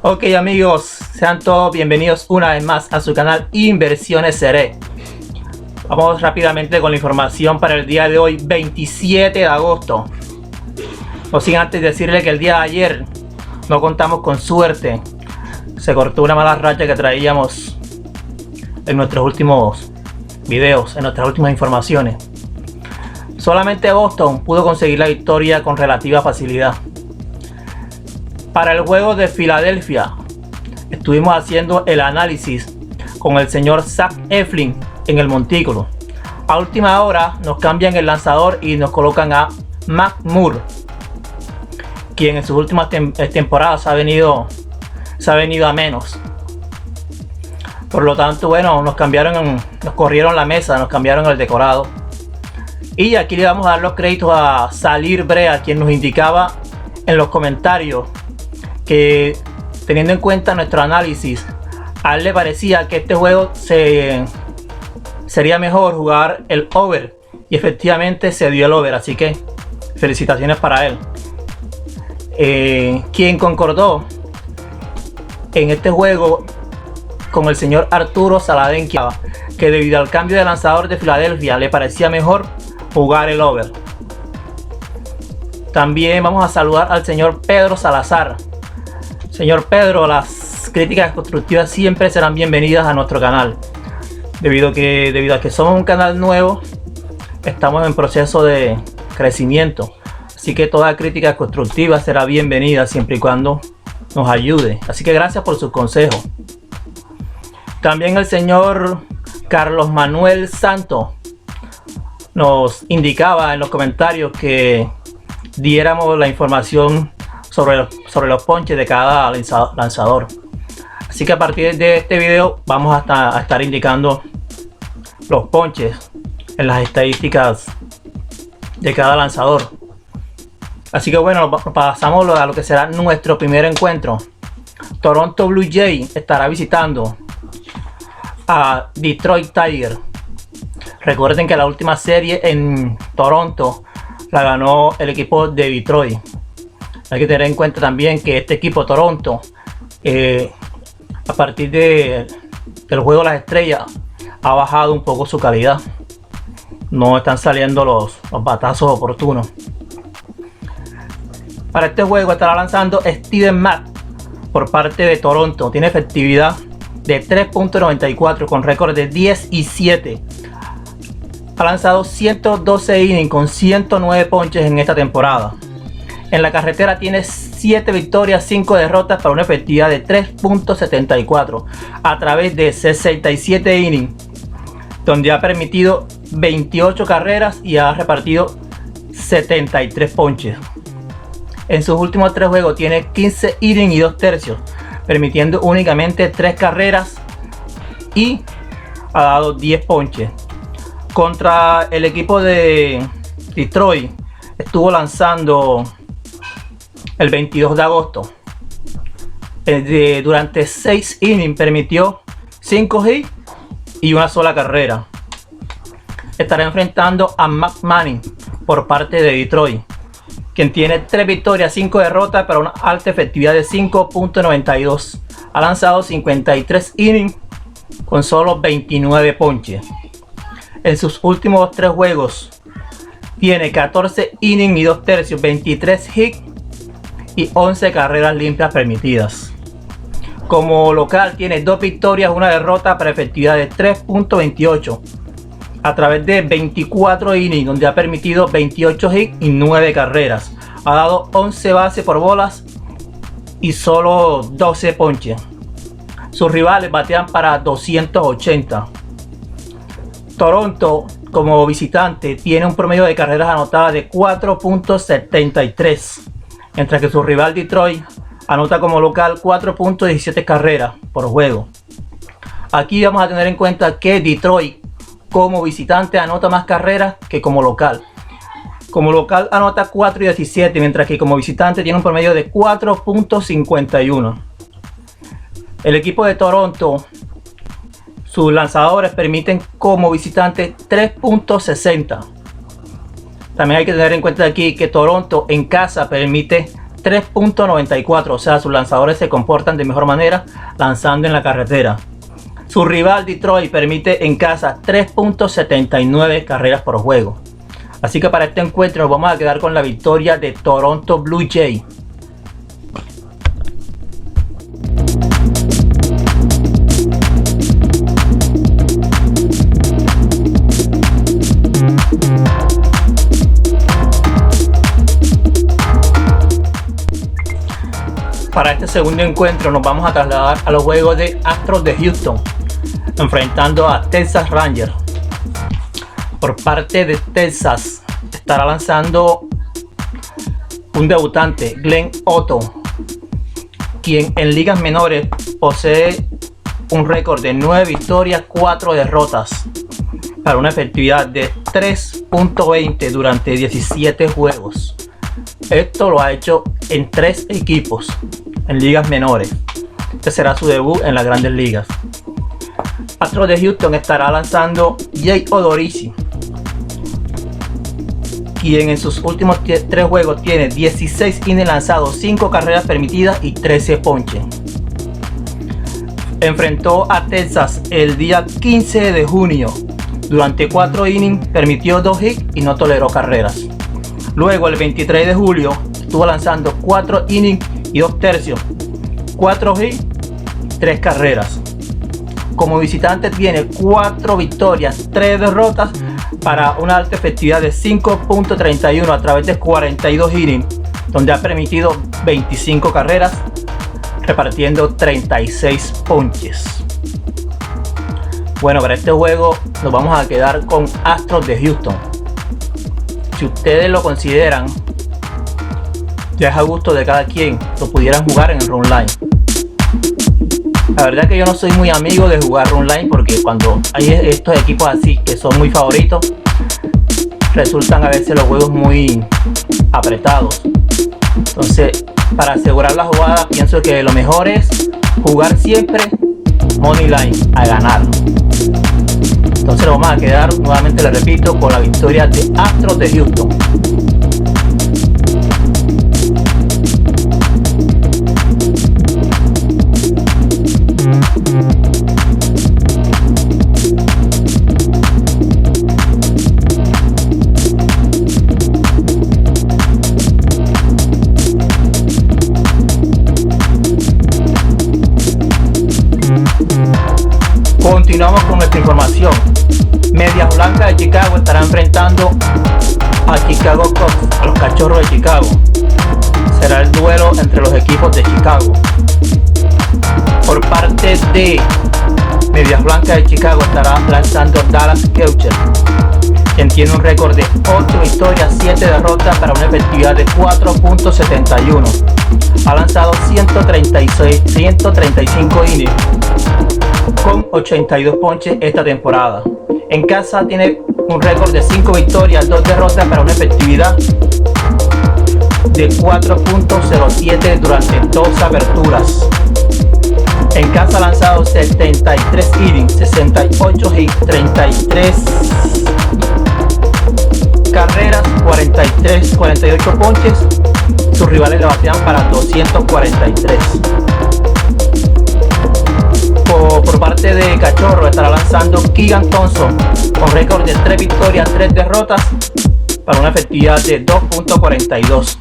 Ok amigos, sean todos bienvenidos una vez más a su canal Inversiones Seré. Vamos rápidamente con la información para el día de hoy, 27 de agosto. No sin antes decirle que el día de ayer no contamos con suerte. Se cortó una mala racha que traíamos en nuestros últimos videos, en nuestras últimas informaciones. Solamente Boston pudo conseguir la victoria con relativa facilidad. Para el juego de Filadelfia estuvimos haciendo el análisis con el señor Zach Eflin en el montículo. A última hora nos cambian el lanzador y nos colocan a Matt Moore, quien en sus últimas temporadas se ha venido a menos. Por lo tanto, bueno, nos corrieron la mesa, nos cambiaron el decorado. Y aquí le vamos a dar los créditos a Salir Brea, quien nos indicaba en los comentarios que, teniendo en cuenta nuestro análisis, a él le parecía que este juego sería mejor jugar el over, y efectivamente se dio el over, así que felicitaciones para él. Quien concordó en este juego con el señor Arturo Saladén, que debido al cambio de lanzador de Filadelfia le parecía mejor jugar el over. También vamos a saludar al señor Pedro Salazar. Señor Pedro, las críticas constructivas siempre serán bienvenidas a nuestro canal. Debido a que somos un canal nuevo, estamos en proceso de crecimiento. Así que toda crítica constructiva será bienvenida siempre y cuando nos ayude. Así que gracias por sus consejos. También el señor Carlos Manuel Santos nos indicaba en los comentarios que diéramos la información sobre los ponches de cada lanzador. Así que a partir de este video vamos a estar indicando los ponches en las estadísticas de cada lanzador. Así que bueno, pasamos a lo que será nuestro primer encuentro. Toronto Blue Jay estará visitando a Detroit Tigers. Recuerden que la última serie en Toronto la ganó el equipo de Detroit. Hay que tener en cuenta también que este equipo Toronto, a partir del juego de las estrellas, ha bajado un poco su calidad. No están saliendo los batazos oportunos. Para este juego estará lanzando Steven Matt por parte de Toronto. Tiene efectividad de 3.94 con récord de 10-7. Ha lanzado 112 innings con 109 ponches en esta temporada. En la carretera tiene 7 victorias, 5 derrotas para una efectividad de 3.74 a través de 67 innings, donde ha permitido 28 carreras y ha repartido 73 ponches. En sus últimos 3 juegos tiene 15 innings y 2 tercios, permitiendo únicamente 3 carreras y ha dado 10 ponches. Contra el equipo de Detroit estuvo lanzando el 22 de agosto. Durante 6 innings permitió 5 hits y una sola carrera. Estará enfrentando a Matt Manning por parte de Detroit, quien tiene 3 victorias, 5 derrotas para una alta efectividad de 5.92. Ha lanzado 53 innings con solo 29 ponches. En sus últimos 3 juegos tiene 14 innings y 2 tercios, 23 hits y 11 carreras limpias permitidas. Como local tiene 2 victorias, 1 derrota para efectividad de 3.28 a través de 24 innings, donde ha permitido 28 hits y 9 carreras. Ha dado 11 bases por bolas y solo 12 ponches. Sus rivales batean para 280. Toronto como visitante tiene un promedio de carreras anotadas de 4.73, mientras que su rival Detroit anota como local 4.17 carreras por juego. Aquí vamos a tener en cuenta que Detroit como visitante anota más carreras que como local. Como local anota 4.17, mientras que como visitante tiene un promedio de 4.51. El equipo de Toronto, sus lanzadores permiten como visitante 3.60. También hay que tener en cuenta aquí que Toronto en casa permite 3.94, o sea, sus lanzadores se comportan de mejor manera lanzando en la carretera. Su rival Detroit permite en casa 3.79 carreras por juego. Así que para este encuentro nos vamos a quedar con la victoria de Toronto Blue Jays. Para este segundo encuentro nos vamos a trasladar a los juegos de Astros de Houston, enfrentando a Texas Rangers. Por parte de Texas estará lanzando un debutante, Glenn Otto, quien en ligas menores posee un récord de 9 victorias, 4 derrotas, para una efectividad de 3.20 durante 17 juegos. Esto lo ha hecho en 3 equipos en ligas menores. Este será su debut en las grandes ligas. Astros de Houston estará lanzando Jake Odorizzi, quien en sus últimos 3 juegos tiene 16 innings lanzados, 5 carreras permitidas y 13 ponches. Enfrentó a Texas el día 15 de junio. Durante 4 innings permitió 2 hits y no toleró carreras. Luego el 23 de julio estuvo lanzando 4 innings y 2 tercios, 4 hits, 3 carreras. Como visitante tiene 4 victorias, 3 derrotas, para una alta efectividad de 5.31 a través de 42 innings, donde ha permitido 25 carreras, repartiendo 36 ponches. Bueno, para este juego nos vamos a quedar con Astros de Houston. Si ustedes lo consideran, ya es a gusto de cada quien, lo pudieran jugar en el Run Line. La verdad que yo no soy muy amigo de jugar Run Line, porque cuando hay estos equipos así que son muy favoritos, resultan a veces los juegos muy apretados. Entonces, para asegurar la jugada, pienso que lo mejor es jugar siempre Money Line, a ganar. Entonces nos vamos a quedar, nuevamente les repito, con la victoria de Astros de Houston. Continuamos con nuestra información. Medias Blancas de Chicago estará enfrentando a Chicago Cubs, a los Cachorros de Chicago. Será el duelo entre los equipos de Chicago. Por parte de Medias Blancas de Chicago estará lanzando Dallas Keuchel, quien tiene un récord de 8 victorias, 7 derrotas, para una efectividad de 4.71. Ha lanzado 135 innings con 82 ponches esta temporada. En casa tiene un récord de 5 victorias, 2 derrotas, para una efectividad de 4.07 durante 2 aperturas. En casa ha lanzado 73 innings, 68 hits, 33 carreras, 48 ponches. Sus rivales le batean para 243. Por parte de Cachorro estará lanzando Keegan Thompson, con récord de 3 victorias, 3 derrotas, para una efectividad de 2.42.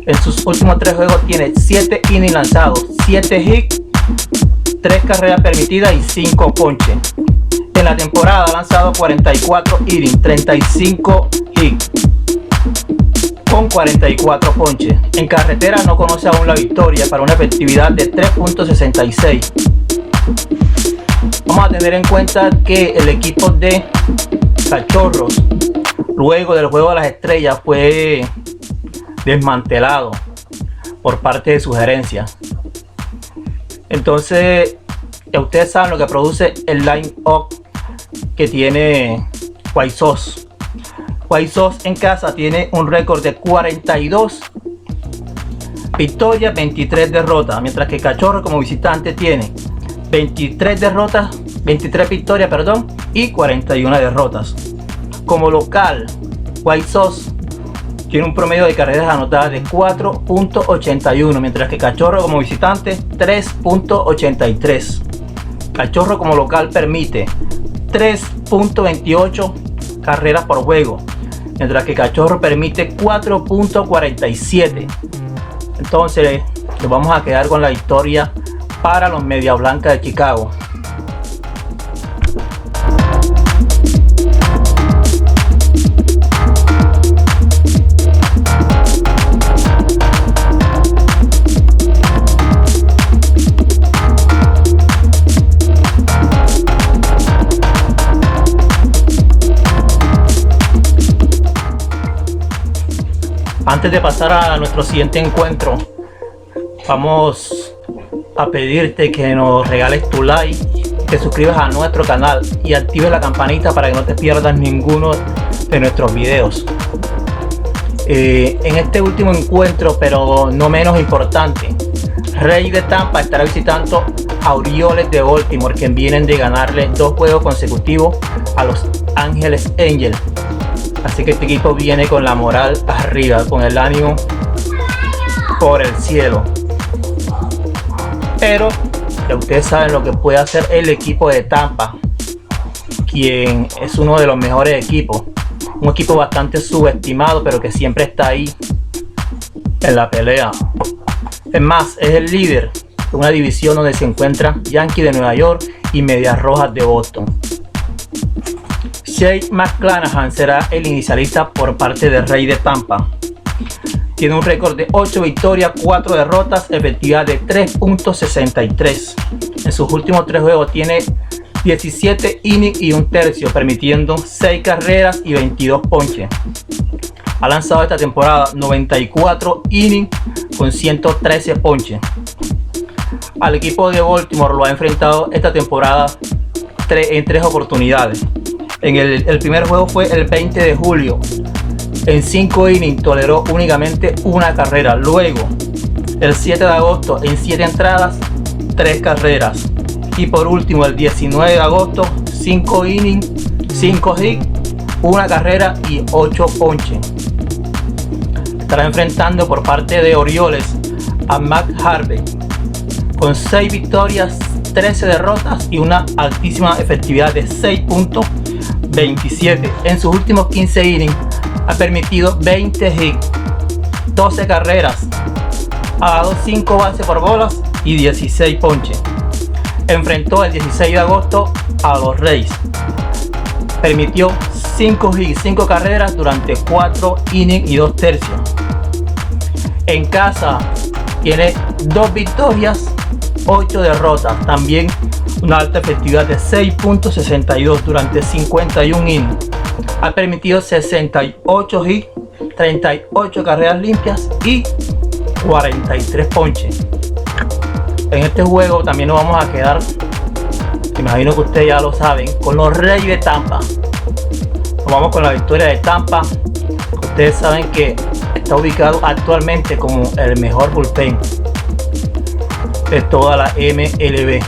En sus últimos 3 juegos tiene 7 innings lanzados, 7 hits, 3 carreras permitidas y 5 ponches. En la temporada ha lanzado 44 innings, 35 hits, con 44 ponches. En carretera no conoce aún la victoria, para una efectividad de 3.66. Vamos a tener en cuenta que el equipo de Cachorros, luego del juego de las estrellas, fue desmantelado por parte de su gerencia. Entonces, ya ustedes saben lo que produce el line-up que tiene White Sox. White Sox en casa tiene un récord de 42 victorias, 23 derrotas, mientras que Cachorro como visitante tiene 23 victorias, y 41 derrotas. Como local, White Sox tiene un promedio de carreras anotadas de 4.81, mientras que Cachorro como visitante 3.83. Cachorro como local permite 3.28 carreras por juego, mientras que Cachorro permite 4.47. Entonces nos vamos a quedar con la victoria para los Media Blanca de Chicago. Antes de pasar a nuestro siguiente encuentro, vamos a pedirte que nos regales tu like, te suscribas a nuestro canal y actives la campanita para que no te pierdas ninguno de nuestros videos. En este último encuentro, pero no menos importante, Rey de Tampa estará visitando a Orioles de Baltimore, que vienen de ganarle 2 juegos consecutivos a Los Ángeles Angels. Así que este equipo viene con la moral arriba, con el ánimo por el cielo. Pero ya ustedes saben lo que puede hacer el equipo de Tampa, quien es uno de los mejores equipos. Un equipo bastante subestimado, pero que siempre está ahí en la pelea. Es más, es el líder de una división donde se encuentran Yankees de Nueva York y Medias Rojas de Boston. Shane McClanahan será el inicialista por parte del Rey de Tampa. Tiene un récord de 8 victorias, 4 derrotas, efectividad de 3.63. En sus últimos 3 juegos tiene 17 innings y un tercio, permitiendo 6 carreras y 22 ponches. Ha lanzado esta temporada 94 innings con 113 ponches. Al equipo de Baltimore lo ha enfrentado esta temporada en 3 oportunidades. El primer juego fue el 20 de julio. En 5 innings toleró únicamente una carrera. Luego, el 7 de agosto, en 7 entradas, 3 carreras. Y por último, el 19 de agosto, 5 innings, 5 hits, una carrera y 8 ponches. Estará enfrentando por parte de Orioles a Matt Harvey, con 6 victorias, 13 derrotas y una altísima efectividad de 6.27. En sus últimos 15 innings ha permitido 20 hits, 12 carreras, ha dado 5 bases por bolas y 16 ponches. Enfrentó el 16 de agosto a los Reyes. Permitió 5 hits, 5 carreras durante 4 innings y 2 tercios. En casa tiene 2 victorias, 8 derrotas, también una alta efectividad de 6.62 durante 51 innings. Ha permitido 68 hits, 38 carreras limpias y 43 ponches. En este juego también nos vamos a quedar, imagino que ustedes ya lo saben, con los Reyes de Tampa. Nos vamos con la victoria de Tampa. Ustedes saben que está ubicado actualmente como el mejor bullpen de toda la MLB.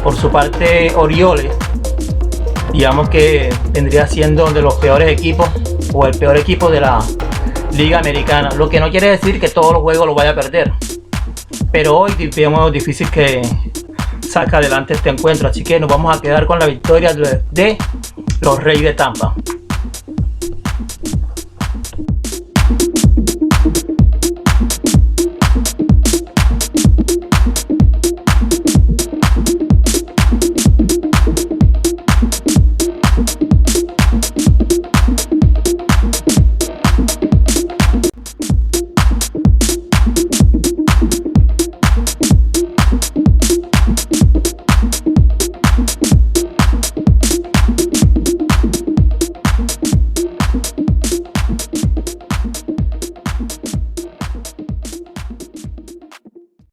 Por su parte, Orioles, digamos que vendría siendo de los peores equipos o el peor equipo de la Liga Americana, lo que no quiere decir que todos los juegos los vaya a perder, pero hoy vemos difícil que saque adelante este encuentro, así que nos vamos a quedar con la victoria de los Reyes de Tampa.